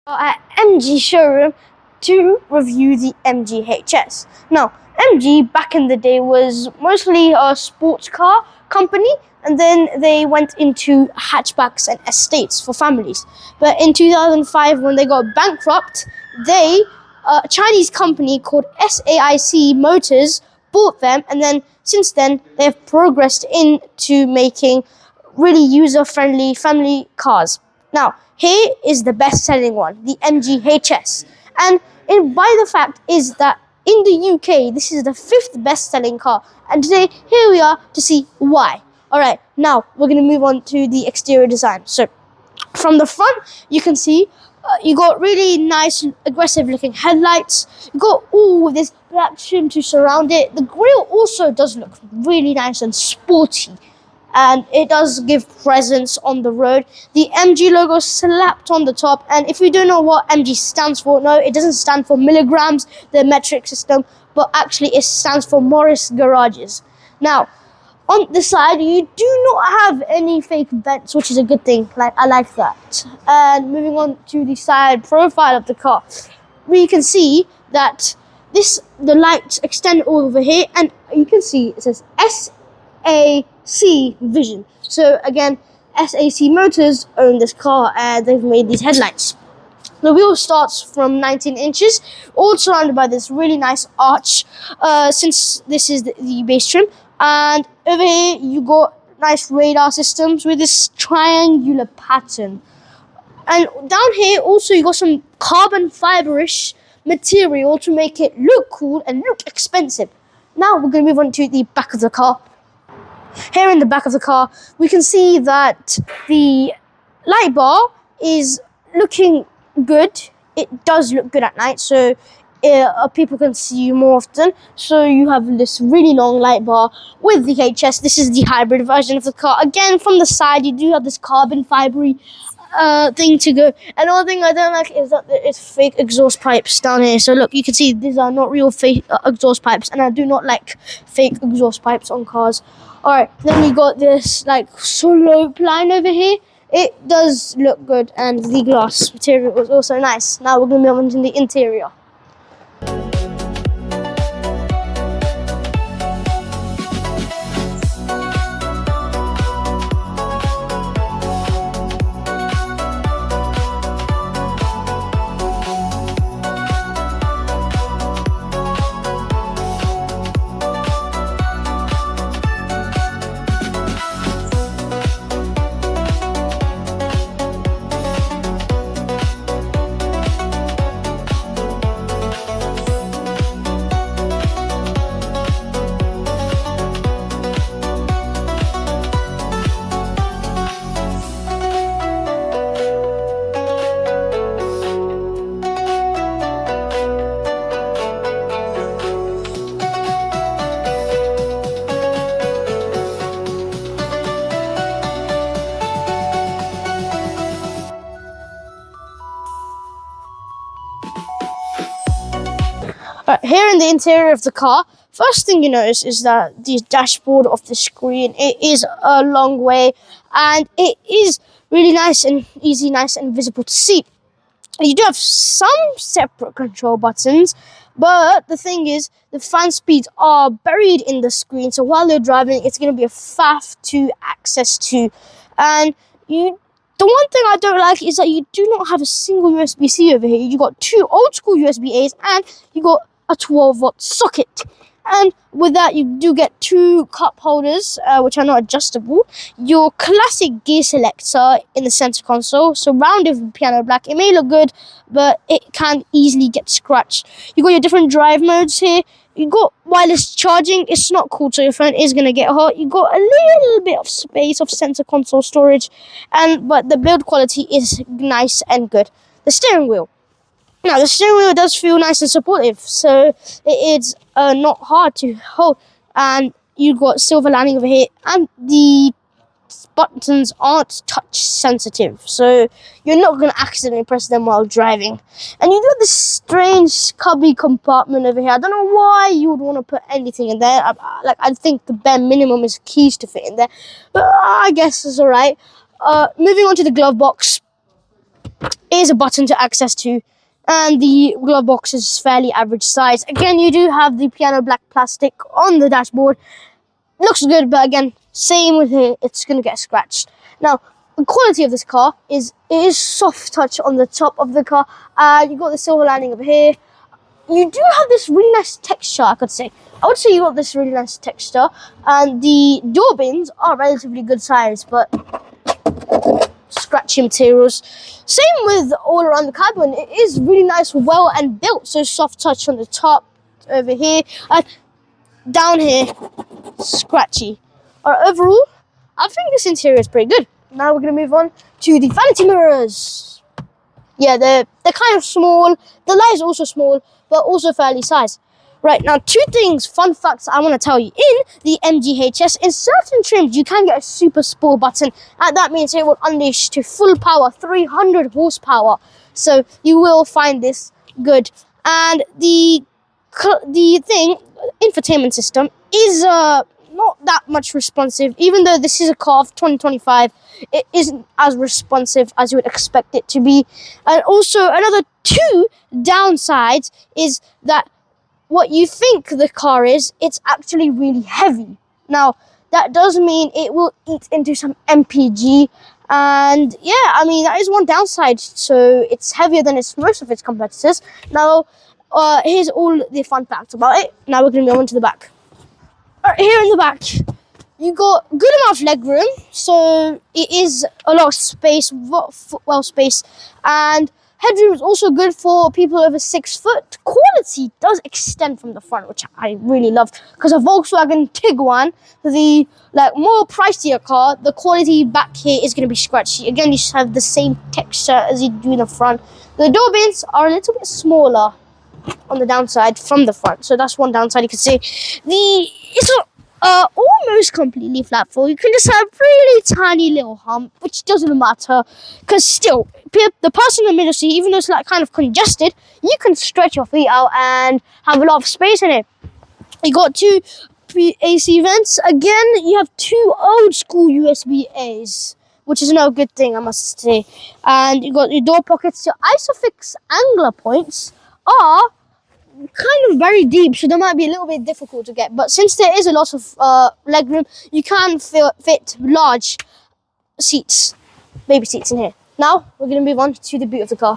At MG showroom to review the MG HS. Now, MG back in the day was mostly a sports car company, and then they went into hatchbacks and estates for families. But in 2005, when they got bankrupt, a Chinese company called SAIC Motors bought them, and then since then they have progressed into making really user-friendly family cars. Now, here is the best-selling one, the MG HS. And by the fact is that in the UK, this is the 5th best-selling car. And today, here we are to see why. All right, now we're going to move on to the exterior design. So, from the front, you can see you got really nice, aggressive-looking headlights. You got all this black trim to surround it. The grille also does look really nice and sporty, and it does give presence on the road. The MG logo slapped on the top, and if you don't know what MG stands for, no, it doesn't stand for milligrams, the metric system, but actually it stands for Morris Garages. Now, on the side, you do not have any fake vents, which is a good thing. I like that. And moving on to the side profile of the car, we can see that the lights extend all over here, and you can see it says SAIC Vision. So again, SAIC Motors own this car, and they've made these headlights. The wheel starts from 19 inches, all surrounded by this really nice arch, since this is the base trim. And over here, you got nice radar systems with this triangular pattern. And down here, also, you got some carbon fiber-ish material to make it look cool and look expensive. Now, we're going to move on to the back of the car. Here in the back of the car, we can see that the light bar is looking good. It does look good at night, so people can see you more often. So you have this really long light bar with the HS. This is the hybrid version of the car. Again, from the side, you do have this carbon fibery thing to go. And one thing I don't like is that there is fake exhaust pipes down here. So look, you can see these are not real fake exhaust pipes, and I do not like fake exhaust pipes on cars. Alright, then we got this slope line over here. It does look good, and the glass material was also nice. Now we're going to move on to the interior. Here in the interior of the car, first thing you notice is that the dashboard of the screen, it is a long way, and it is really nice and easy, nice and visible to see. You do have some separate control buttons, but the thing is, the fan speeds are buried in the screen, so while you're driving, it's going to be a faff to access to. And the one thing I don't like is that you do not have a single USB-C over here. You got 2 old school USB-As, and you got a 12-volt socket. And with that, you do get 2 cup holders, which are not adjustable. Your classic gear selector in the center console, surrounded with piano black. It may look good, but it can easily get scratched. You got your different drive modes here. You got wireless charging. It's not cool, so your phone is going to get hot. You got a little bit of space of center console storage, but the build quality is nice and good. The steering wheel. Now, the steering wheel does feel nice and supportive, so it is not hard to hold. And you got silver lining over here, and the buttons aren't touch sensitive, so you're not going to accidentally press them while driving. And you got this strange cubby compartment over here. I don't know why you would want to put anything in there. I think the bare minimum is keys to fit in there, but I guess it's all right. Moving on to the glove box. is a button to access to, and the glove box is fairly average size. Again, you do have the piano black plastic on the dashboard. Looks good, but again, same with here, it's going to get scratched. Now, the quality of this car is, it is soft touch on the top of the car. You got the silver lining over here. You do have this really nice texture, I could say. I would say you got this really nice texture, and the door bins are relatively good size, but scratchy materials. Same with all around the cabin. It is really nice, well and built. So soft touch on the top, over here, and down here, scratchy. Alright, overall, I think this interior is pretty good. Now we're going to move on to the vanity mirrors. Yeah, they're kind of small. The light is also small, but also fairly sized. Right, now 2 things, fun facts I want to tell you. In the MGHS, in certain trims, you can get a super sport button, and that means it will unleash to full power, 300 horsepower. So you will find this good. And the thing, infotainment system, is not that much responsive. Even though this is a car of 2025, it isn't as responsive as you would expect it to be. And also, another 2 downsides is that what you think the car is, it's actually really heavy. Now, that does mean it will eat into some MPG, and yeah, I mean, that is one downside. So it's heavier than most of its competitors. Now, here's all the fun facts about it. Now we're going to go on to the back. Alright, here in the back, you got good amount of leg room, so it is a lot of space, well spaced, and headroom is also good for people over 6 foot. Quality does extend from the front, which I really love, because a Volkswagen Tiguan, the more pricier car, the quality back here is going to be scratchy. Again, you just have the same texture as you do in the front. The door bins are a little bit smaller on the downside from the front, so that's one downside you could see. It's almost completely flat full. You can just have a really tiny little hump, which doesn't matter, because still, the person in the middle seat, even though it's kind of congested, you can stretch your feet out and have a lot of space in it. You got 2 AC vents. Again, you have 2 old school USB-As, which is no good thing, I must say. And you got your door pockets. Your ISOFIX angler points are kind of very deep, so they might be a little bit difficult to get, but since there is a lot of leg room, you can fit large seats, baby seats in here. Now we're going to move on to the boot of the car.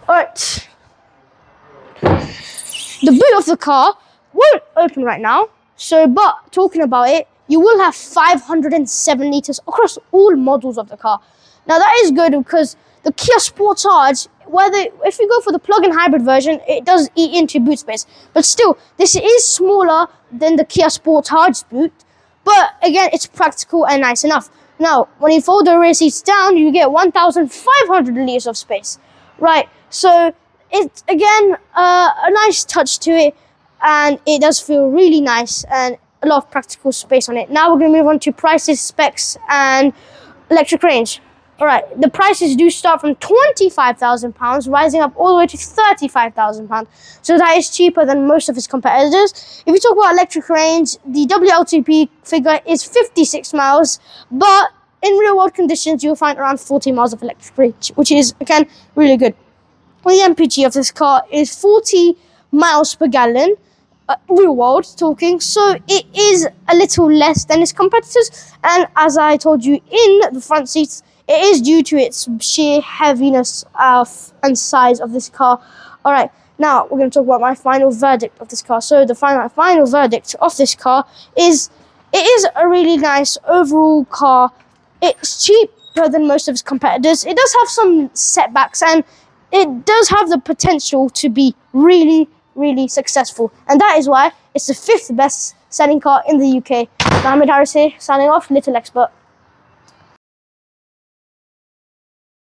Alright, the boot of the car won't open right now, so but talking about it, you will have 507 litres across all models of the car. Now that is good, because the Kia Sportage, if you go for the plug-in hybrid version, it does eat into boot space, but still, this is smaller than the Kia Sportage's boot, but again, it's practical and nice enough. Now, when you fold the rear seats down, you get 1,500 litres of space. Right, so it's again a nice touch to it, and it does feel really nice and a lot of practical space on it. Now we're going to move on to prices, specs, and electric range. All right, the prices do start from £25,000, rising up all the way to £35,000. So that is cheaper than most of its competitors. If you talk about electric range, the WLTP figure is 56 miles, but in real world conditions, you'll find around 40 miles of electric range, which is, again, really good. Well, the MPG of this car is 40 miles per gallon, real world talking, so it is a little less than its competitors. And as I told you, in the front seats, it is due to its sheer heaviness and size of this car. All right, now we're going to talk about my final verdict of this car. So the final verdict of this car is, it is a really nice overall car. It's cheaper than most of its competitors. It does have some setbacks, and it does have the potential to be really, really successful. And that is why it's the 5th best selling car in the UK. Mohammed Harris here, signing off, Little Expert.